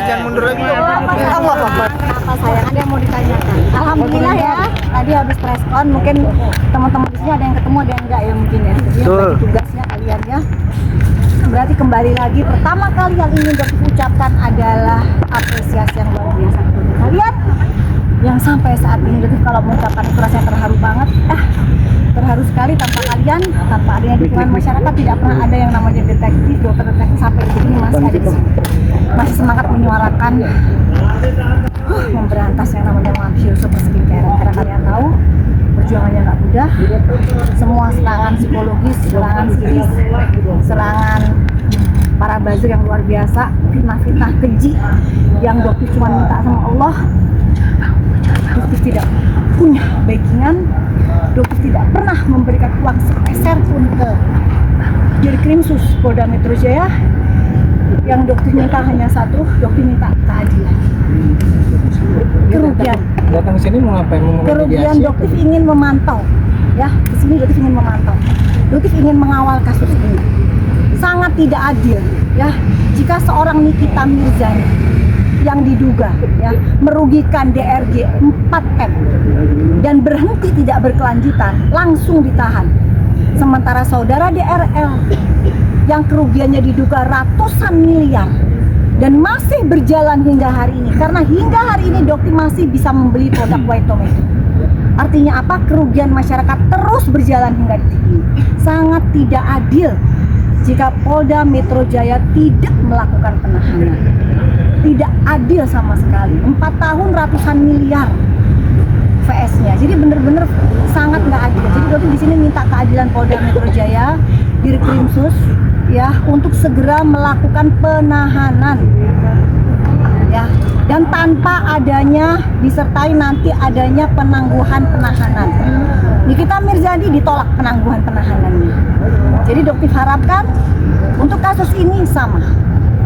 Jangan mundur lagi. Apa sayang, ada yang mau ditanyakan? Alhamdulillah ya, tadi habis preskon mungkin teman-teman di sini ada yang ketemu, ada yang enggak ya mungkin ya. Jadi bagi tugasnya kalian ya. Berarti kembali lagi, pertama kali yang ingin Doktif ucapkan adalah apresiasi yang luar biasa kepada kalian yang sampai saat ini Doktif kalau mengucapkan itu rasanya terharu banget. Terharu sekali, tanpa kalian, tanpa adanya dukungan masyarakat tidak pernah ada yang namanya detektif, dokter detektif sampai di sini masih ada di sini. Masih semangat menyuarakan memberantas yang namanya mafia super skincare. Karena kalian tahu perjuangannya nggak mudah, semua serangan psikologis, serangan psikis, serangan para buzzer yang luar biasa, fitnah-fitnah keji yang Doktif cuma minta sama Allah. Doktif tidak punya backingan, Doktif tidak pernah memberikan uang sepeser pun ke Dirkrimsus Polda Metro Jaya. Yang Doktif minta hanya satu, Doktif minta keadilan. Kerugian. Datang sini mau ngapain? Kerugian Doktif ingin memantau, ya. Di sini Doktif ingin memantau. Doktif ingin mengawal kasus ini. Sangat tidak adil, ya. Jika seorang Nikita Mirzani yang diduga ya merugikan DRG 4M dan berhenti tidak berkelanjutan langsung ditahan, sementara saudara DRL yang kerugiannya diduga ratusan miliar dan masih berjalan hingga hari ini, karena hingga hari ini Doktif masih bisa membeli produk White Tomato. Artinya apa? Kerugian masyarakat terus berjalan hingga detik ini. Sangat tidak adil jika Polda Metro Jaya tidak melakukan penahanan. Tidak adil sama sekali. 4 tahun ratusan miliar VS-nya. Jadi benar-benar sangat nggak adil. Jadi Doktif di sini minta keadilan Polda Metro Jaya, Dirkrimsus ya untuk segera melakukan penahanan. Ya, dan tanpa adanya disertai nanti adanya penangguhan penahanan. Nikita Mirzani ditolak penangguhan penahanannya. Jadi Doktif harapkan untuk kasus ini sama.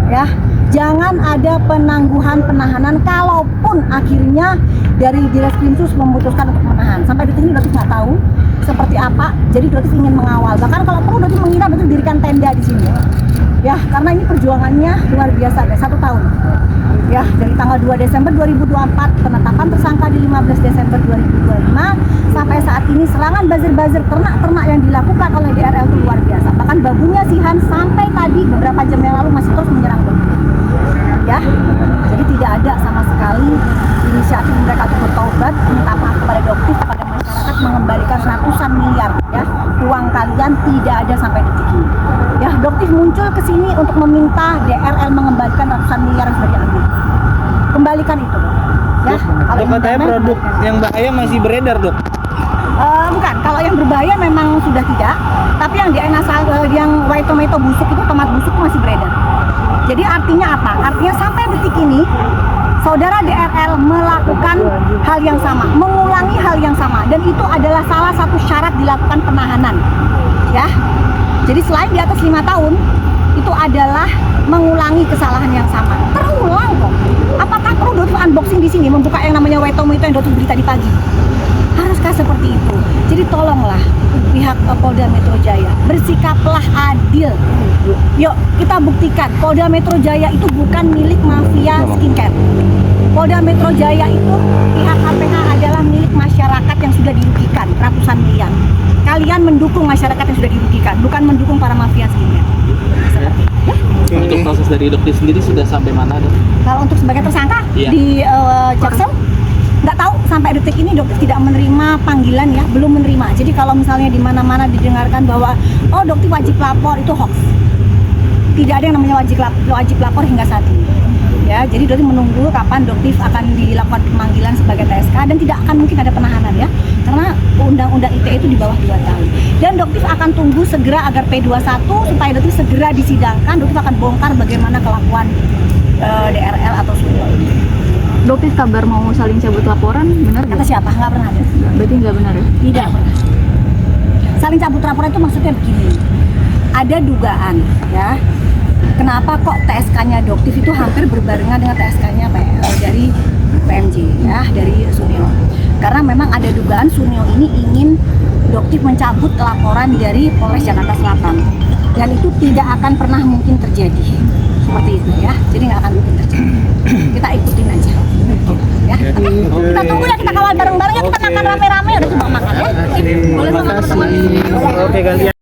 Ya, jangan ada penangguhan penahanan kalaupun akhirnya dari Dirkrimsus memutuskan untuk menahan. Sampai detik ini Doktif nggak tahu seperti apa. Jadi Doktif ingin mengawal. Bahkan kalau perlu Doktif mengira Doktif dirikan tenda di sini. Ya, karena ini perjuangannya luar biasa, ada 1 tahun. Ya, dari tanggal 2 Desember 2024 penetapan tersangka di 15 Desember 2025 sampai saat ini serangan buzzer-buzzer ternak-ternak yang dilakukan oleh DRL itu luar biasa. Bahkan babunya Sihan sampai tadi beberapa jam yang lalu masih terus menyerang Doktif. Ya, jadi tidak ada sama sekali inisiatif mereka untuk bertobat, minta maaf kepada Doktif, kepada masyarakat, mengembalikan ratusan miliar ya uang kalian tidak ada sampai detik ini. Ya, Doktif muncul ke sini untuk meminta DRL mengembalikan ratusan miliar yang sudah diambil. Kembalikan itu, ya. Kalau katanya produk yang bahaya masih beredar, Dok. Bukan, kalau yang berbahaya memang sudah tidak, tapi yang di yang White Tomato busuk itu, tomat busuk itu masih beredar. Jadi artinya apa? Artinya sampai detik ini saudara DRL melakukan hal yang sama, mengulangi hal yang sama, dan itu adalah salah satu syarat dilakukan penahanan. Ya. Jadi selain di atas 5 tahun, itu adalah mengulangi kesalahan yang sama. Terulang kok. Apakah perlu Doktif unboxing di sini membuka yang namanya White Tomato yang Doktif beli tadi pagi? Haruskah seperti itu? Jadi tolonglah pihak Polda Metro Jaya, bersikaplah adil. Yuk kita buktikan Polda Metro Jaya itu bukan milik mafia skincare. Polda Metro Jaya itu pihak KPK adalah milik masyarakat yang sudah dirugikan ratusan miliar. Kalian mendukung masyarakat yang sudah dirugikan, bukan mendukung para mafia skincare. Untuk proses dari Doktif sendiri sudah sampai mana, Dok? Kalau untuk sebagai tersangka di Jaksel, nggak tahu sampai detik ini Doktif tidak menerima panggilan ya, belum menerima. Jadi kalau misalnya di mana-mana didengarkan bahwa oh Doktif wajib lapor, itu hoax. Tidak ada yang namanya wajib lapor hingga saat ini. Ya, jadi Doktif menunggu kapan Doktif akan dilakukan pemanggilan sebagai TSK, dan tidak akan mungkin ada penahanan ya, karena undang-undang ITE itu di bawah 2 tahun. Dan Doktif akan tunggu segera agar P21 supaya Doktif segera disidangkan. Doktif akan bongkar bagaimana kelakuan DRL atau Suryo ini. Doktif kabar mau saling cabut laporan, benar Kata siapa? Nggak pernah ada. Berarti nggak benar ya? Tidak pernah. Saling cabut laporan itu maksudnya begini. Ada dugaan ya. Kenapa kok TSK-nya Doktif itu hampir berbarengan dengan TSK-nya dari PMJ ya, dari Suryo. karena memang ada dugaan Sunio ini ingin Doktif mencabut laporan dari Polres Jakarta Selatan, dan itu tidak akan pernah mungkin terjadi seperti itu ya, jadi nggak akan mungkin terjadi. Kita ikutin aja ya. Oke. Kita tunggu ya, kita kawal bareng-bareng ya, kita makan rame-rame, udah coba makan ya. Boleh sama teman-teman. Oke, gantian.